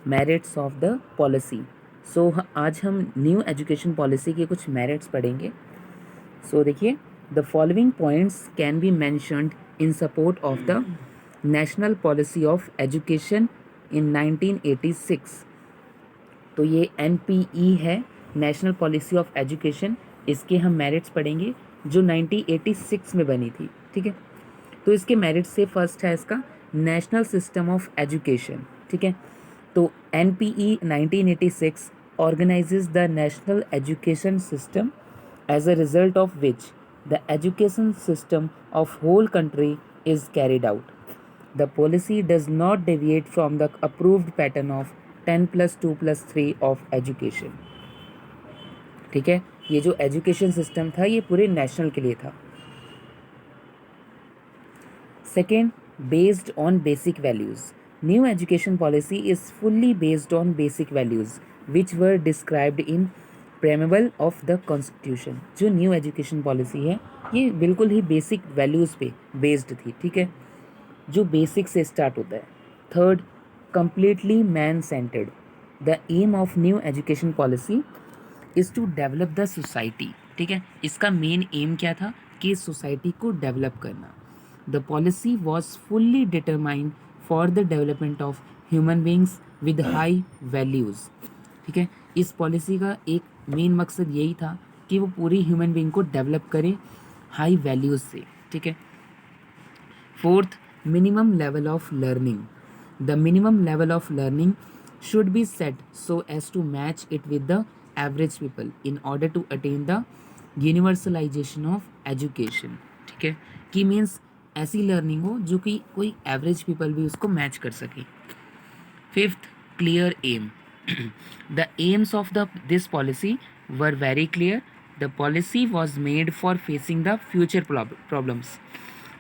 Merits of the policy. So आज हम new education policy के कुछ मेरिट्स पढ़ेंगे। सो देखिए, the following points can be mentioned in support of the national policy of education in 1986। तो ये NPE है, नेशनल पॉलिसी ऑफ एजुकेशन। इसके हम मेरिट्स पढ़ेंगे जो 1986 में बनी थी। ठीक है, तो इसके मेरिट्स से फर्स्ट है इसका नेशनल सिस्टम ऑफ एजुकेशन। ठीक है, तो NPE 1986 organizes the national education system, as a result of which the education system of whole country is carried out. The policy does not deviate from the approved pattern of 10+2+3 of education. ठीक है, ये जो education system था ये पूरे national के लिए था। Second, based on basic values. New education policy is fully based on basic values which were described in preamble of the constitution. जो न्यू एजुकेशन पॉलिसी है ये बिल्कुल ही बेसिक वैल्यूज़ पे बेस्ड थी। ठीक है, जो बेसिक से स्टार्ट होता है। Third, completely man centered. The aim of new education policy is to develop the society. ठीक है, इसका मेन एम क्या था कि सोसाइटी को डेवलप करना। The policy was fully determined for the development of human beings with high values. ठीक है, इस पॉलिसी का एक मेन मकसद यही था कि वो पूरी ह्यूमन बींग को डेवलप करे हाई वैल्यूज़ से। ठीक है, fourth, minimum level of learning. The minimum level of learning should be set so as to match it with the average people in order to attain the universalization of education. ठीक है, कि means ऐसी learning हो जो कि कोई average people भी उसको मैच कर सके। Fifth, clear aim. The aims of this policy were very clear. The policy was made for facing the future problems.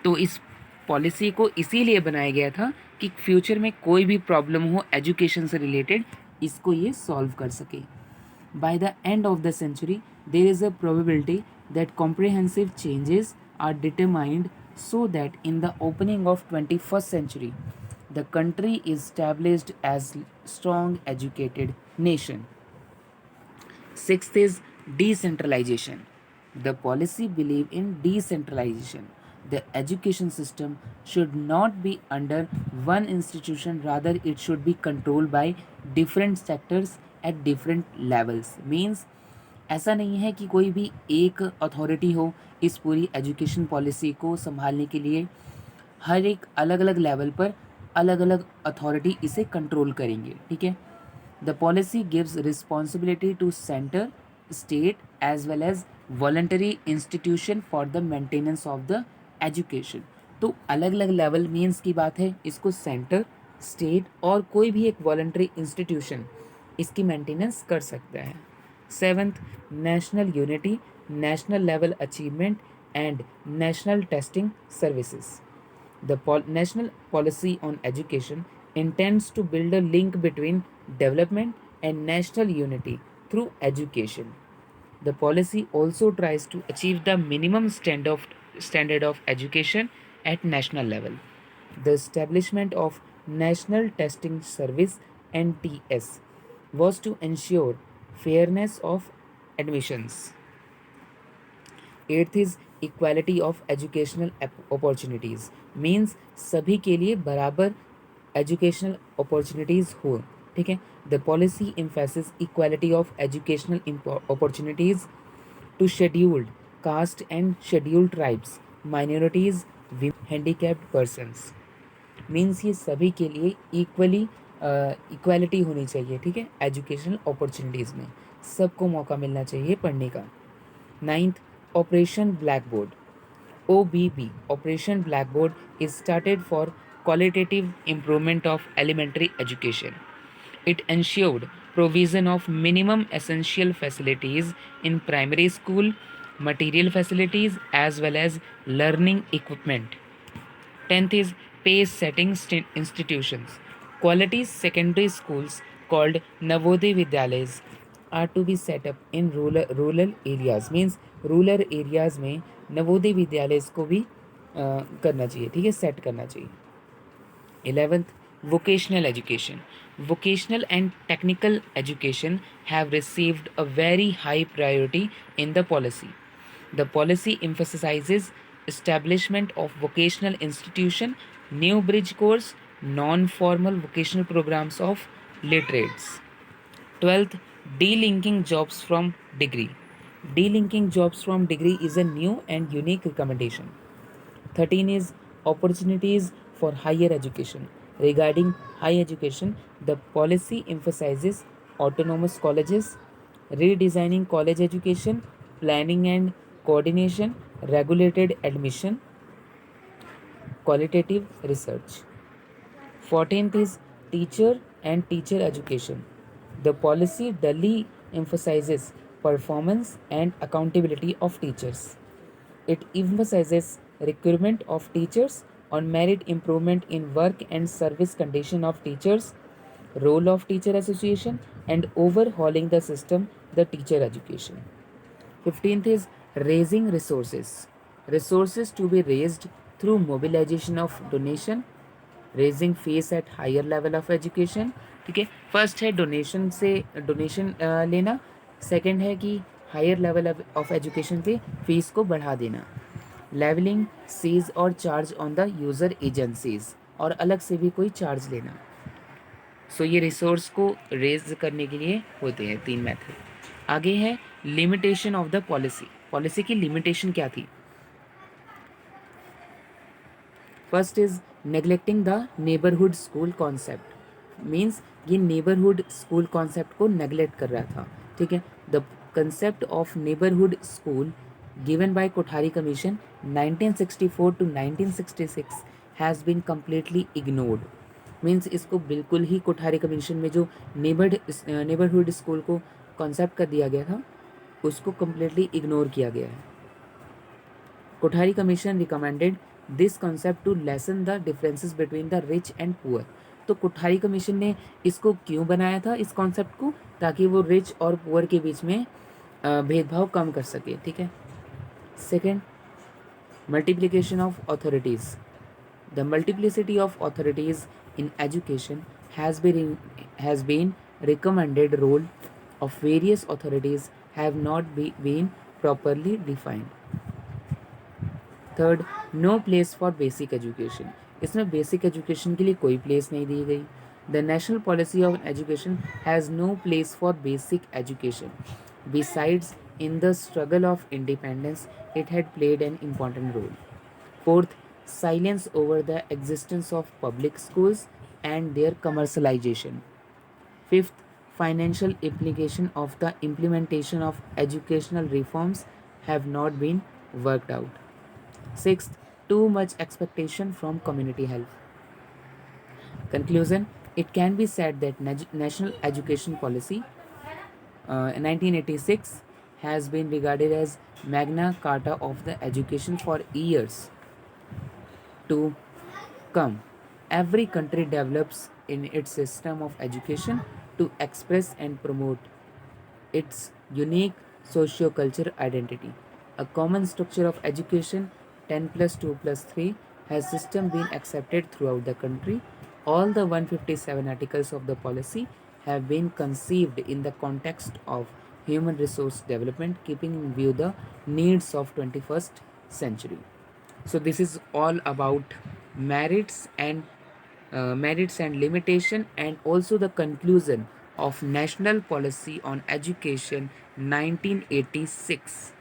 तो इस पॉलिसी को इसीलिए बनाया गया था कि फ्यूचर में कोई भी प्रॉब्लम हो एजुकेशन से रिलेटेड इसको ये सॉल्व कर सके। By the end of the century there is a probability that comprehensive changes are determined so that in the opening of 21st century the country is established as strong educated nation. Sixth is decentralization. The policy believe in decentralization. The education system should not be under one institution, rather it should be controlled by different sectors at different levels. Means ऐसा नहीं है कि कोई भी एक authority हो इस पूरी एजुकेशन पॉलिसी को संभालने के लिए। हर एक अलग अलग लेवल पर अलग अलग अथॉरिटी इसे कंट्रोल करेंगे। ठीक है, the policy gives responsibility to centre, state as well as voluntary institution for the maintenance of the education. तो अलग अलग लेवल मीन्स की बात है, इसको सेंटर, स्टेट और कोई भी एक वॉलंटरी इंस्टीट्यूशन इसकी मेंटेनेंस कर सकता है। Seventh, national unity, national level achievement and national testing services. The national policy on education intends to build a link between development and national unity through education. The policy also tries to achieve the minimum standard of education at national level. The establishment of National Testing Service (NTS) was to ensure fairness of admissions. Eighth is equality of educational opportunities. Means सभी के लिए बराबर educational opportunities हो। ठीक है, the policy emphasis equality of educational opportunities to scheduled caste and scheduled tribes, minorities, handicapped persons. Means ये सभी के लिए इक्वालिटी होनी चाहिए। ठीक है, एजुकेशनल अपॉर्चुनिटीज़ में सबको मौका मिलना चाहिए पढ़ने का। Ninth, Operation Blackboard (OBB). Operation Blackboard is started for qualitative improvement of elementary education. It ensured provision of minimum essential facilities in primary school, material facilities as well as learning equipment. 10th is pace setting institutions. Quality secondary schools called Navodaya Vidyalayas are to be set up in rural areas. Means rural areas में नवोदय विद्यालय को भी करना चाहिए। ठीक है, set करना चाहिए। 11th, Vocational education. Vocational and technical education have received a very high priority in the policy. The policy emphasizes establishment of vocational institution, new bridge course, non-formal vocational programs of literates. 12th, delinking jobs from degree. Delinking jobs from degree is a new and unique recommendation. 13 is opportunities for higher education. Regarding higher education, the policy emphasizes autonomous colleges, redesigning college education, planning and coordination, regulated admission, qualitative research. 14th is teacher and teacher education. The policy duly emphasizes performance and accountability of teachers. It emphasizes recruitment of teachers on merit, improvement in work and service condition of teachers, role of teacher association, and overhauling the system, the teacher education. 15th is raising resources. Resources to be raised through mobilization of donation, raising fees at higher level of education. ठीक है, first है donation से donation लेना. Second है कि higher level of education पे fees को बढ़ा देना. लेवलिंग सीज और charge on the user agencies, और अलग से भी कोई चार्ज लेना. सो ये रिसोर्स को रेज करने के लिए होते हैं 3 मेथड. आगे है limitation of the policy. Policy की लिमिटेशन क्या थी? First is neglecting the neighbourhood school concept. Means ये नेबरहुड स्कूल कॉन्सेप्ट को नेग्लेक्ट कर रहा था. ठीक है, the concept of neighbourhood school given by Kothari commission 1964 to 1966 has been completely ignored. Means इसको बिल्कुल ही कोठारी कमीशन में जो नेबरहुड स्कूल को कॉन्सेप्ट कर दिया गया था उसको कम्प्लीटली इग्नोर किया गया है. Kothari commission recommended this concept to lessen the differences between the rich and poor. तो कोठारी कमीशन ने इसको क्यों बनाया था इस कॉन्सेप्ट को? ताकि वो रिच और पुअर के बीच में भेदभाव कम कर सके. ठीक है. Second, multiplication of authorities. The multiplicity of authorities in education has been recommended. Role of various authorities have not been properly defined. Third, no place for basic education. इसमें बेसिक एजुकेशन के लिए कोई प्लेस नहीं दी गई. The national policy of education has no place for basic education. Besides in the struggle of independence it had played an important role. Fourth, silence over the existence of public schools and their commercialisation. Fifth, financial implication of the implementation of educational reforms have not been worked out. Sixth, too much expectation from community health. Conclusion, it can be said that National Education Policy 1986 has been regarded as Magna Carta of the education for years to come. Every country develops in its system of education to express and promote its unique socio-cultural identity. A common structure of education 10 plus 2 plus 3 has system been accepted throughout the country. All the 157 articles of the policy have been conceived in the context of human resource development, keeping in view the needs of 21st century. So this is all about merits and limitation, and also the conclusion of National Policy on Education 1986.